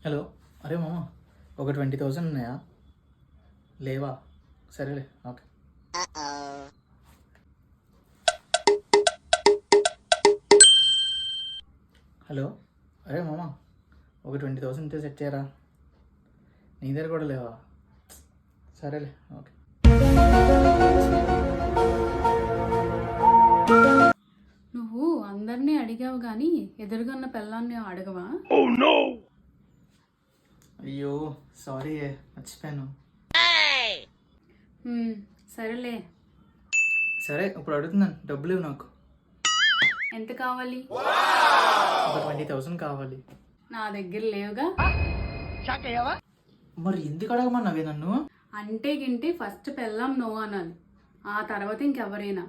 Hello. అరే మామ, ఒక 20,000 ఉన్నాయా? లేవా? సరేలే, ఓకే. హలో. అరే మామ, ఒక 20,000 ఉంటే సెట్ చేయరా? నీ దగ్గర కూడా లేవా? సరేలే, ఓకే. నువ్వు అందరినీ అడిగావు కానీ ఎదురుగన్న పెళ్ళాన్ని అడగవా? అయ్యో, సారీ, మర్చిపోయాను. సరేలే. సరే, ఇప్పుడు అడుగుతున్నాను, డబ్బులు ఇవ్వు నాకు. ఎంత కావాలి? ఒక 20,000 కావాలి. నా దగ్గర లేవుగా. మరి ఎందుకు అడగమన్నావే నన్ను? అంటే గింటే ఫస్ట్ పెళ్ళాం నో అనాలి, ఆ తర్వాత ఇంకెవరైనా.